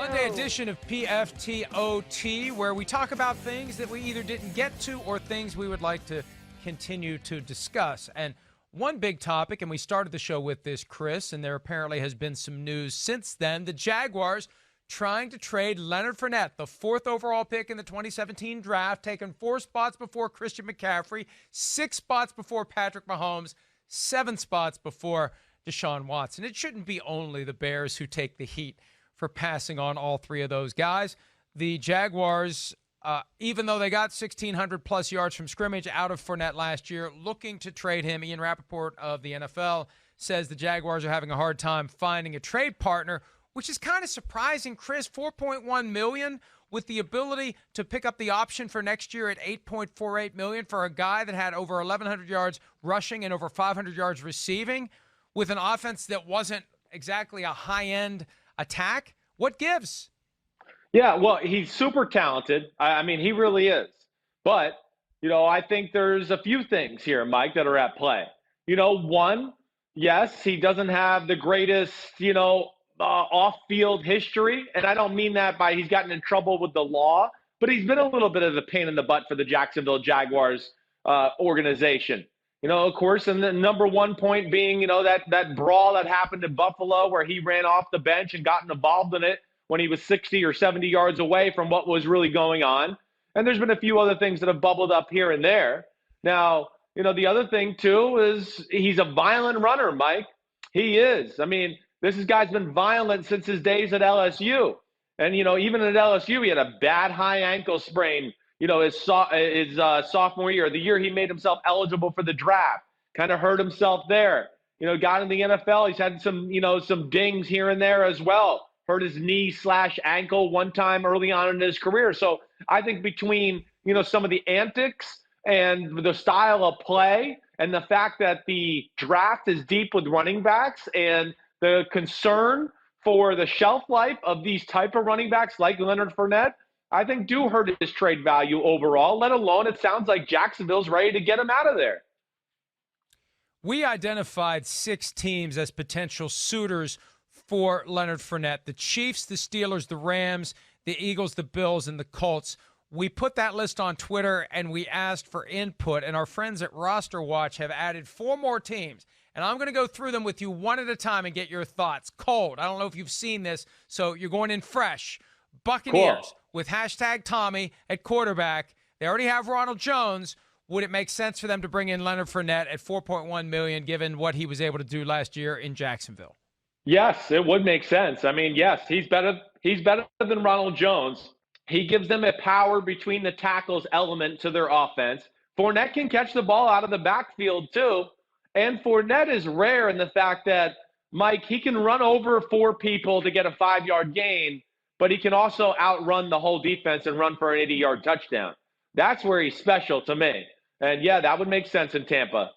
Monday edition of PFT OT, where we talk about things that we either didn't get to or things we would like to continue to discuss. And one big topic, and we started the show with this, Chris, and there apparently has been some news since then. The Jaguars trying to trade Leonard Fournette, the 4th overall pick in the 2017 draft, taken 4 spots before Christian McCaffrey, 6 spots before Patrick Mahomes, 7 spots before Deshaun Watson. It shouldn't be only the Bears who take the heat for passing on all 3 of those guys. The Jaguars, even though they got 1,600-plus yards from scrimmage out of Fournette last year, looking to trade him. Ian Rappaport of the NFL says the Jaguars are having a hard time finding a trade partner, which is kind of surprising, Chris. $4.1 million with the ability to pick up the option for next year at $8.48 million for a guy that had over 1,100 yards rushing and over 500 yards receiving with an offense that wasn't exactly a high-end attack. What gives? Yeah, well, he's super talented. I mean, he really is. But, I think there's a few things here, Mike, that are at play. One, yes, he doesn't have the greatest, off-field history. And I don't mean that by he's gotten in trouble with the law, but he's been a little bit of a pain in the butt for the Jacksonville Jaguars organization. Of course, and the number one point being, that brawl that happened in Buffalo where he ran off the bench and got involved in it when he was 60 or 70 yards away from what was really going on. And there's been a few other things that have bubbled up here and there. Now, the other thing, too, is he's a violent runner, Mike. He is. I mean, this guy's been violent since his days at LSU. And, even at LSU, he had a bad high ankle sprain his sophomore year, the year he made himself eligible for the draft, kind of hurt himself there. Got in the NFL. He's had some dings here and there as well. Hurt his knee/ankle one time early on in his career. So I think between, some of the antics and the style of play and the fact that the draft is deep with running backs and the concern for the shelf life of these type of running backs like Leonard Fournette, I think do hurt his trade value overall, let alone it sounds like Jacksonville's ready to get him out of there. We identified 6 teams as potential suitors for Leonard Fournette: the Chiefs, the Steelers, the Rams, the Eagles, the Bills, and the Colts. We put that list on Twitter, and we asked for input, and our friends at Roster Watch have added 4 more teams. And I'm going to go through them with you one at a time and get your thoughts. Cold, I don't know if you've seen this, so you're going in fresh. Buccaneers. Cool. With hashtag Tommy at quarterback. They already have Ronald Jones. Would it make sense for them to bring in Leonard Fournette at $4.1 million, given what he was able to do last year in Jacksonville? Yes, it would make sense. I mean, yes, he's better than Ronald Jones. He gives them a power between the tackles element to their offense. Fournette can catch the ball out of the backfield too. And Fournette is rare in the fact that, Mike, he can run over 4 people to get a 5-yard gain, but he can also outrun the whole defense and run for an 80-yard touchdown. That's where he's special to me. And, yeah, that would make sense in Tampa.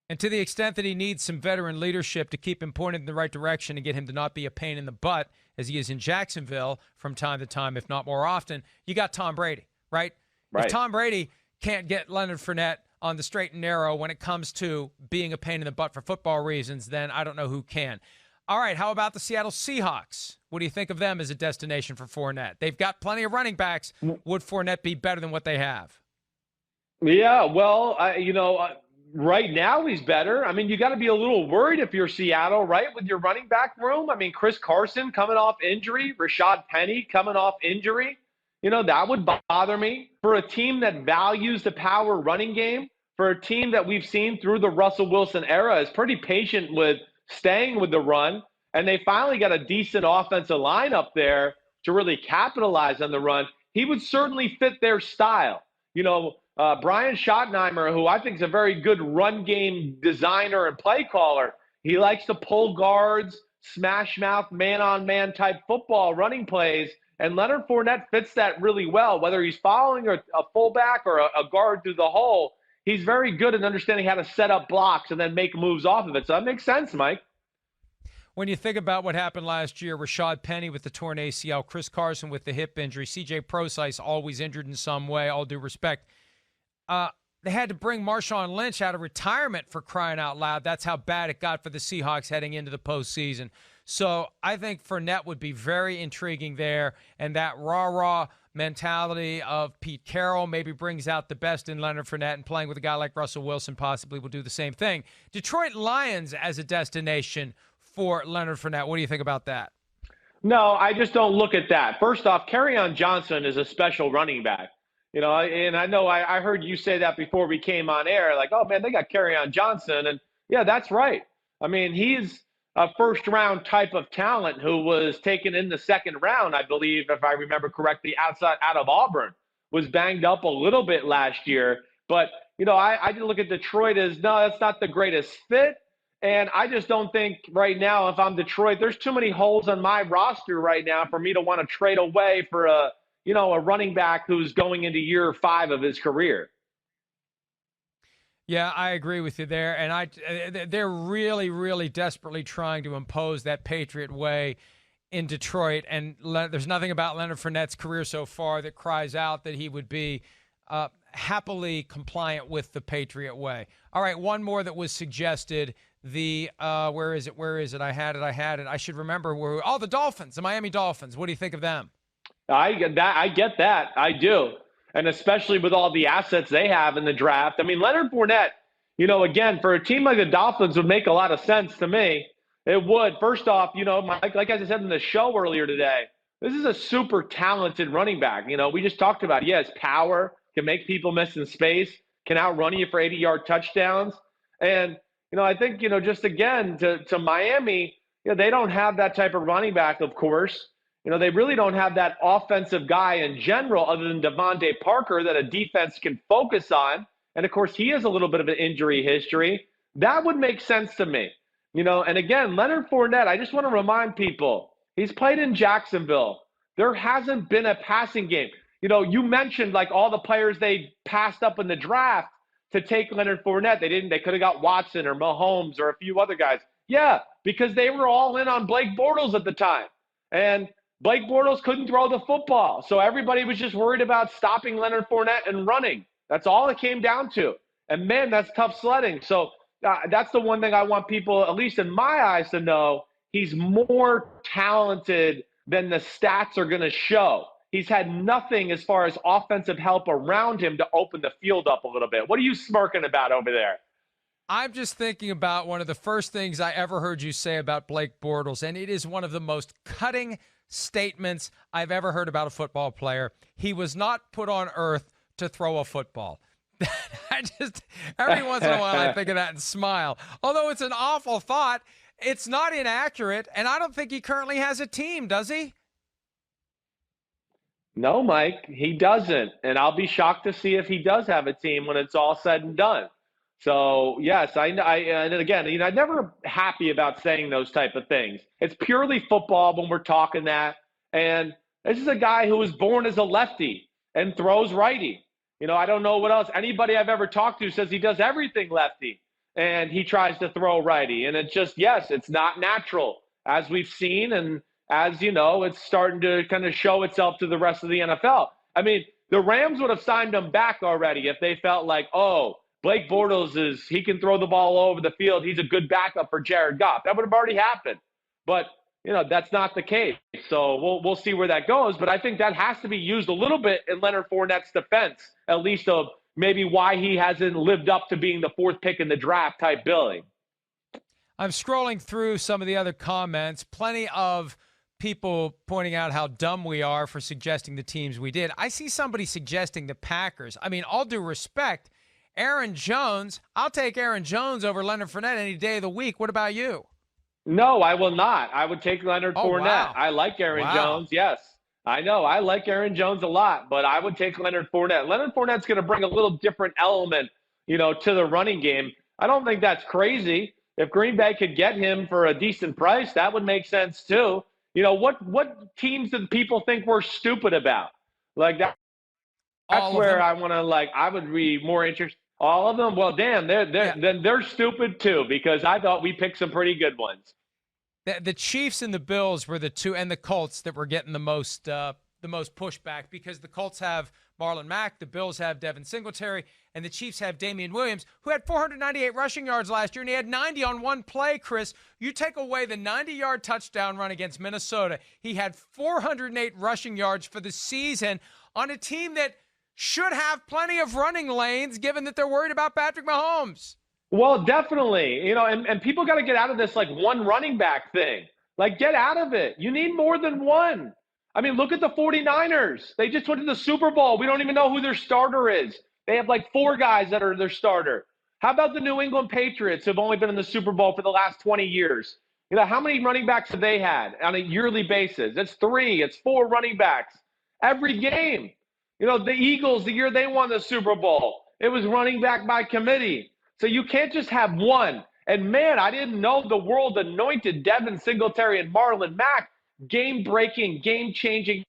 And to the extent that he needs some veteran leadership to keep him pointed in the right direction and get him to not be a pain in the butt, as he is in Jacksonville from time to time, if not more often, you got Tom Brady, right? If Tom Brady can't get Leonard Fournette on the straight and narrow when it comes to being a pain in the butt for football reasons, then I don't know who can. All right, how about the Seattle Seahawks? What do you think of them as a destination for Fournette? They've got plenty of running backs. Would Fournette be better than what they have? Yeah, well, right now he's better. I mean, you got to be a little worried if you're Seattle, right, with your running back room. I mean, Chris Carson coming off injury, Rashad Penny coming off injury. That would bother me. For a team that values the power running game, for a team that we've seen through the Russell Wilson era is pretty patient with staying with the run, and they finally got a decent offensive line up there to really capitalize on the run, he would certainly fit their style. Brian Schottenheimer, who I think is a very good run game designer and play caller, he likes to pull guards, smash mouth, man-on-man type football running plays, and Leonard Fournette fits that really well. Whether he's following a fullback or a guard through the hole, he's very good at understanding how to set up blocks and then make moves off of it. So that makes sense, Mike. When you think about what happened last year, Rashad Penny with the torn ACL, Chris Carson with the hip injury, C.J. Prosise always injured in some way, all due respect. They had to bring Marshawn Lynch out of retirement for crying out loud. That's how bad it got for the Seahawks heading into the postseason. So I think Fournette would be very intriguing there, and that rah-rah mentality of Pete Carroll maybe brings out the best in Leonard Fournette, and playing with a guy like Russell Wilson possibly will do the same thing. Detroit Lions as a destination for Leonard Fournette. What do you think about that? No, I just don't look at that. First off, Kerryon Johnson is a special running back. And I know I heard you say that before we came on air, like, oh, man, they got Kerryon Johnson. And, yeah, that's right. I mean, he's a first-round type of talent who was taken in the second round, I believe, if I remember correctly, out of Auburn, was banged up a little bit last year. But, I just look at Detroit as, no, that's not the greatest fit. And I just don't think right now, if I'm Detroit, there's too many holes on my roster right now for me to want to trade away for a running back who's going into year 5 of his career. Yeah, I agree with you there. And they're really, really desperately trying to impose that Patriot way in Detroit. And there's nothing about Leonard Fournette's career so far that cries out that he would be happily compliant with the Patriot way. All right, one more that was suggested. Where is it? I had it. I should remember the Dolphins, the Miami Dolphins. What do you think of them? I get that. I do. And especially with all the assets they have in the draft. I mean, Leonard Fournette, again, for a team like the Dolphins would make a lot of sense to me. It would. First off, Mike, like I said in the show earlier today, this is a super talented running back. We just talked about it. He has power, can make people miss in space, can outrun you for 80-yard touchdowns. And, I think, just again, to Miami, they don't have that type of running back, of course. They really don't have that offensive guy in general other than Devontae Parker that a defense can focus on. And, of course, he has a little bit of an injury history. That would make sense to me. And, again, Leonard Fournette, I just want to remind people, he's played in Jacksonville. There hasn't been a passing game. You mentioned, like, all the players they passed up in the draft to take Leonard Fournette. They could have got Watson or Mahomes or a few other guys. Yeah, because they were all in on Blake Bortles at the time. And Blake Bortles couldn't throw the football. So everybody was just worried about stopping Leonard Fournette and running. That's all it came down to. And, man, that's tough sledding. So that's the one thing I want people, at least in my eyes, to know. He's more talented than the stats are going to show. He's had nothing as far as offensive help around him to open the field up a little bit. What are you smirking about over there? I'm just thinking about one of the first things I ever heard you say about Blake Bortles, and it is one of the most cutting statements I've ever heard about a football player. He was not put on earth to throw a football. Every once in a while I think of that and smile. Although it's an awful thought, it's not inaccurate, and I don't think he currently has a team, does he? No, Mike, he doesn't. And I'll be shocked to see if he does have a team when it's all said and done. So, yes, and again, I'm never happy about saying those type of things. It's purely football when we're talking that. And this is a guy who was born as a lefty and throws righty. I don't know what else. Anybody I've ever talked to says he does everything lefty and he tries to throw righty. And it's just, yes, it's not natural, as we've seen. And as it's starting to kind of show itself to the rest of the NFL. I mean, the Rams would have signed him back already if they felt like, oh, Blake Bortles he can throw the ball all over the field. He's a good backup for Jared Goff. That would have already happened. But, that's not the case. So we'll see where that goes. But I think that has to be used a little bit in Leonard Fournette's defense, at least of maybe why he hasn't lived up to being the 4th pick in the draft type billing. I'm scrolling through some of the other comments. Plenty of people pointing out how dumb we are for suggesting the teams we did. I see somebody suggesting the Packers. I mean, all due respect, Aaron Jones, I'll take Aaron Jones over Leonard Fournette any day of the week. What about you? No, I will not. I would take Leonard Fournette. Wow. I like Aaron Jones, yes. I know. I like Aaron Jones a lot, but I would take Leonard Fournette. Leonard Fournette's going to bring a little different element, to the running game. I don't think that's crazy. If Green Bay could get him for a decent price, that would make sense too. What teams did people think we're stupid about? Like that. That's where I want to I would be more interested. All of them? Well, damn, then they're stupid too, because I thought we picked some pretty good ones. The Chiefs and the Bills were the two, and the Colts that were getting the most the most pushback because the Colts have Marlon Mack, the Bills have Devin Singletary, and the Chiefs have Damian Williams, who had 498 rushing yards last year, and he had 90 on one play, Chris. You take away the 90-yard touchdown run against Minnesota, he had 408 rushing yards for the season on a team that should have plenty of running lanes, given that they're worried about Patrick Mahomes. Well, definitely. And people got to get out of this, like, one running back thing. Like, get out of it. You need more than one. I mean, look at the 49ers. They just went to the Super Bowl. We don't even know who their starter is. They have like 4 guys that are their starter. How about the New England Patriots, who have only been in the Super Bowl for the last 20 years? How many running backs have they had on a yearly basis? It's 3, it's 4 running backs every game. The Eagles, the year they won the Super Bowl, it was running back by committee. So you can't just have one. And, man, I didn't know the world anointed Devin Singletary and Marlon Mack game-breaking, game-changing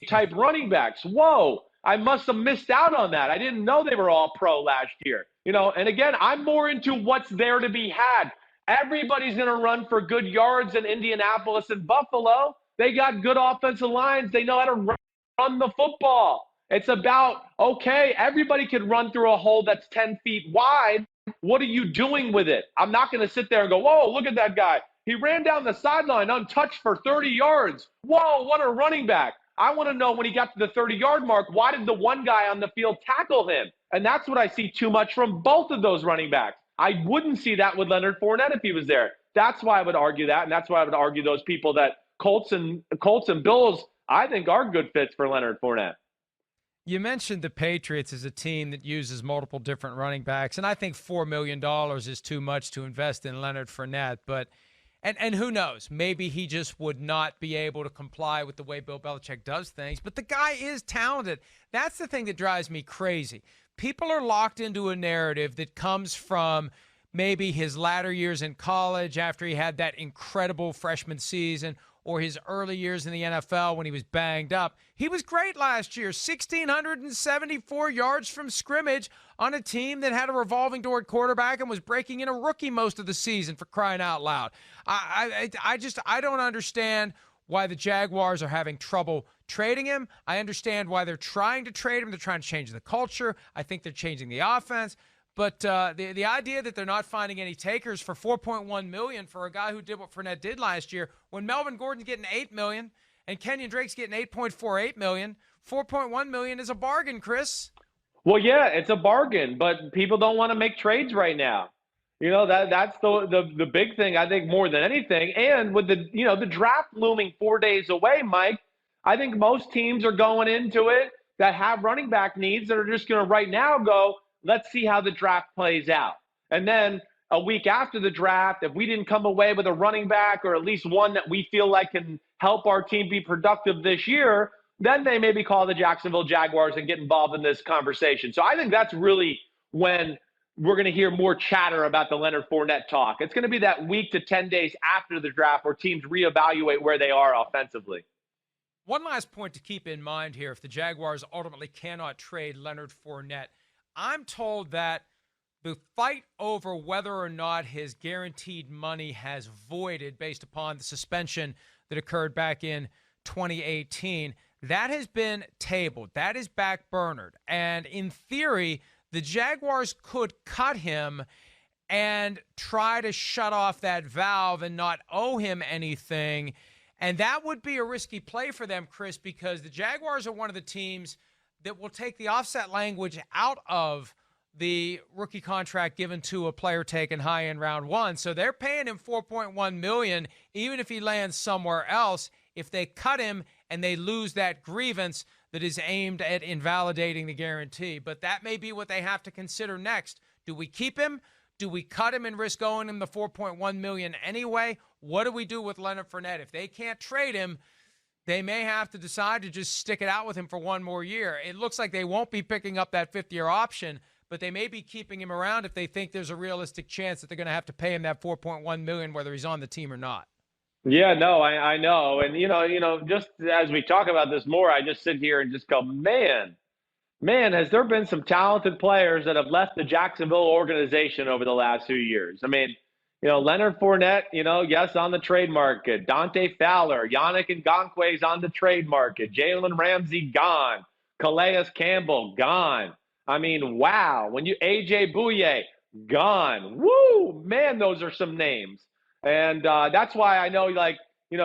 type running backs. Whoa, I must have missed out on that. I didn't know they were all pro last year. And again, I'm more into what's there to be had. Everybody's going to run for good yards in Indianapolis and Buffalo. They got good offensive lines. They know how to run the football. It's about, okay, everybody can run through a hole that's 10 feet wide. What are you doing with it? I'm not going to sit there and go, whoa, look at that guy. He ran down the sideline untouched for 30 yards. Whoa, what a running back. I want to know when he got to the 30-yard mark, why did the one guy on the field tackle him? And that's what I see too much from both of those running backs. I wouldn't see that with Leonard Fournette if he was there. That's why I would argue that, and that's why I would argue those people that Colts and Bills, I think, are good fits for Leonard Fournette. You mentioned the Patriots as a team that uses multiple different running backs, and I think $4 million is too much to invest in Leonard Fournette, but And who knows? Maybe he just would not be able to comply with the way Bill Belichick does things. But the guy is talented. That's the thing that drives me crazy. People are locked into a narrative that comes from maybe his latter years in college after he had that incredible freshman season, or his early years in the NFL when he was banged up. He was great last year, 1,674 yards from scrimmage on a team that had a revolving door quarterback and was breaking in a rookie most of the season, for crying out loud. I don't understand why the Jaguars are having trouble trading him. I understand why they're trying to trade him. They're trying to change the culture. I think they're changing the offense. But the idea that they're not finding any takers for $4.1 million for a guy who did what Fournette did last year, when Melvin Gordon's getting $8 million and Kenyon Drake's getting $8.48 million, $4.1 million is a bargain, Chris. Well, yeah, it's a bargain, but people don't want to make trades right now. That's the big thing, I think, more than anything. And with the draft looming 4 days away, Mike, I think most teams are going into it that have running back needs that are just going to right now go, let's see how the draft plays out. And then a week after the draft, if we didn't come away with a running back or at least one that we feel like can help our team be productive this year, then they maybe call the Jacksonville Jaguars and get involved in this conversation. So I think that's really when we're going to hear more chatter about the Leonard Fournette talk. It's going to be that week to 10 days after the draft where teams reevaluate where they are offensively. One last point to keep in mind here, if the Jaguars ultimately cannot trade Leonard Fournette, I'm told that the fight over whether or not his guaranteed money has voided based upon the suspension that occurred back in 2018, that has been tabled. That is backburnered. And in theory, the Jaguars could cut him and try to shut off that valve and not owe him anything. And that would be a risky play for them, Chris, because the Jaguars are one of the teams that will take the offset language out of the rookie contract given to a player taken high in round one. So they're paying him $4.1 million, even if he lands somewhere else. If they cut him and they lose that grievance that is aimed at invalidating the guarantee. But that may be what they have to consider next. Do we keep him? Do we cut him and risk owing him the $4.1 million anyway? What do we do with Leonard Fournette? If they can't trade him, they may have to decide to just stick it out with him for one more year. It looks like they won't be picking up that fifth-year option, but they may be keeping him around if they think there's a realistic chance that they're going to have to pay him that $4.1 million, whether he's on the team or not. Yeah, no, I know. And, just as we talk about this more, I just sit here and just go, man, has there been some talented players that have left the Jacksonville organization over the last few years? I mean, Leonard Fournette, yes, on the trade market. Dante Fowler, Yannick Ngakoue's on the trade market. Jalen Ramsey gone. Calais Campbell gone. I mean, wow. AJ Bouye gone. Woo, man, those are some names. And that's why I know,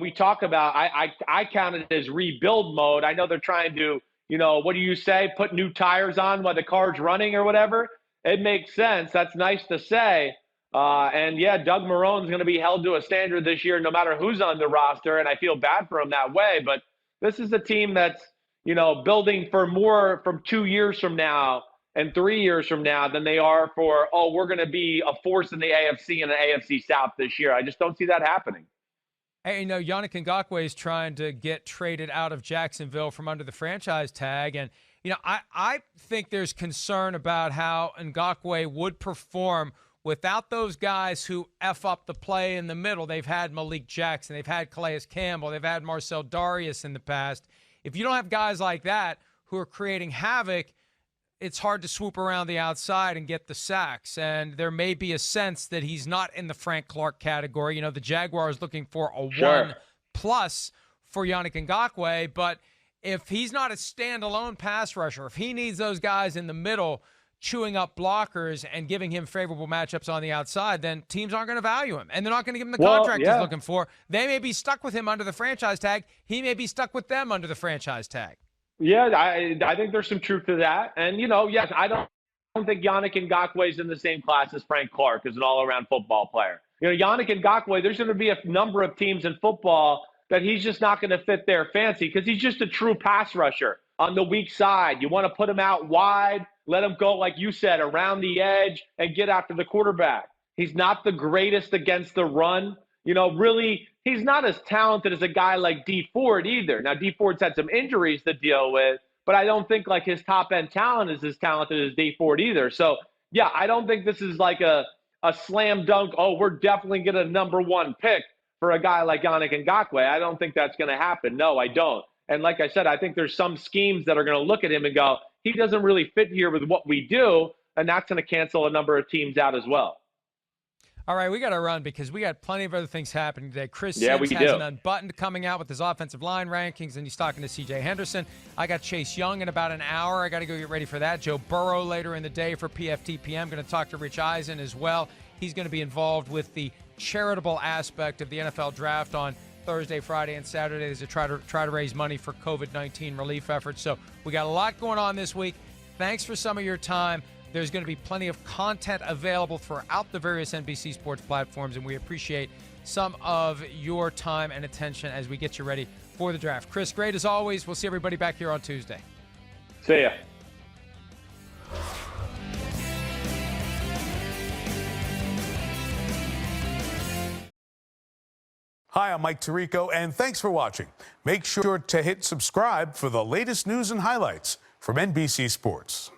we talk about, I count it as rebuild mode. I know they're trying to, what do you say? Put new tires on while the car's running or whatever. It makes sense. That's nice to say. And yeah, Doug Marone's going to be held to a standard this year, no matter who's on the roster. And I feel bad for him that way. But this is a team that's, building for more from 2 years from now and 3 years from now than they are for, we're going to be a force in the AFC and the AFC South this year. I just don't see that happening. Hey, Yannick Ngakoue is trying to get traded out of Jacksonville from under the franchise tag. And, I think there's concern about how Ngakoue would perform without those guys who F up the play in the middle. They've had Malik Jackson. They've had Calais Campbell. They've had Marcel Darius in the past. If you don't have guys like that who are creating havoc, it's hard to swoop around the outside and get the sacks. And there may be a sense that he's not in the Frank Clark category. The Jaguars looking for a 1+ for Yannick Ngakoue. But if he's not a standalone pass rusher, if he needs those guys in the middle chewing up blockers and giving him favorable matchups on the outside, then teams aren't going to value him. And they're not going to give him the contract he's looking for. They may be stuck with him under the franchise tag. He may be stuck with them under the franchise tag. Yeah, I think there's some truth to that. And, yes, I don't think Yannick Ngakoue is in the same class as Frank Clark as an all-around football player. Yannick Ngakoue, there's going to be a number of teams in football that he's just not going to fit their fancy because he's just a true pass rusher on the weak side. You want to put him out wide, let him go, like you said, around the edge and get after the quarterback. He's not the greatest against the run. Really, he's not as talented as a guy like Dee Ford either. Now, Dee Ford's had some injuries to deal with, but I don't think like his top-end talent is as talented as Dee Ford either. So, yeah, I don't think this is like a slam dunk, we're definitely getting a number 1 pick for a guy like Yannick Ngakoue. I don't think that's going to happen. No, I don't. And like I said, I think there's some schemes that are going to look at him and go, he doesn't really fit here with what we do, and that's going to cancel a number of teams out as well. All right, we got to run because we got plenty of other things happening today. Chris Simms has an Unbuttoned coming out with his offensive line rankings, and he's talking to C.J. Henderson. I got Chase Young in about an hour. I got to go get ready for that. Joe Burrow later in the day for PFT PM. Going to talk to Rich Eisen as well. He's going to be involved with the charitable aspect of the NFL draft on Thursday, Friday, and Saturday to try to raise money for COVID-19 relief efforts. So we got a lot going on this week. Thanks for some of your time. There's going to be plenty of content available throughout the various NBC Sports platforms, and we appreciate some of your time and attention as we get you ready for the draft. Chris, great as always. We'll see everybody back here on Tuesday. See ya. Hi, I'm Mike Tirico, and thanks for watching. Make sure to hit subscribe for the latest news and highlights from NBC Sports.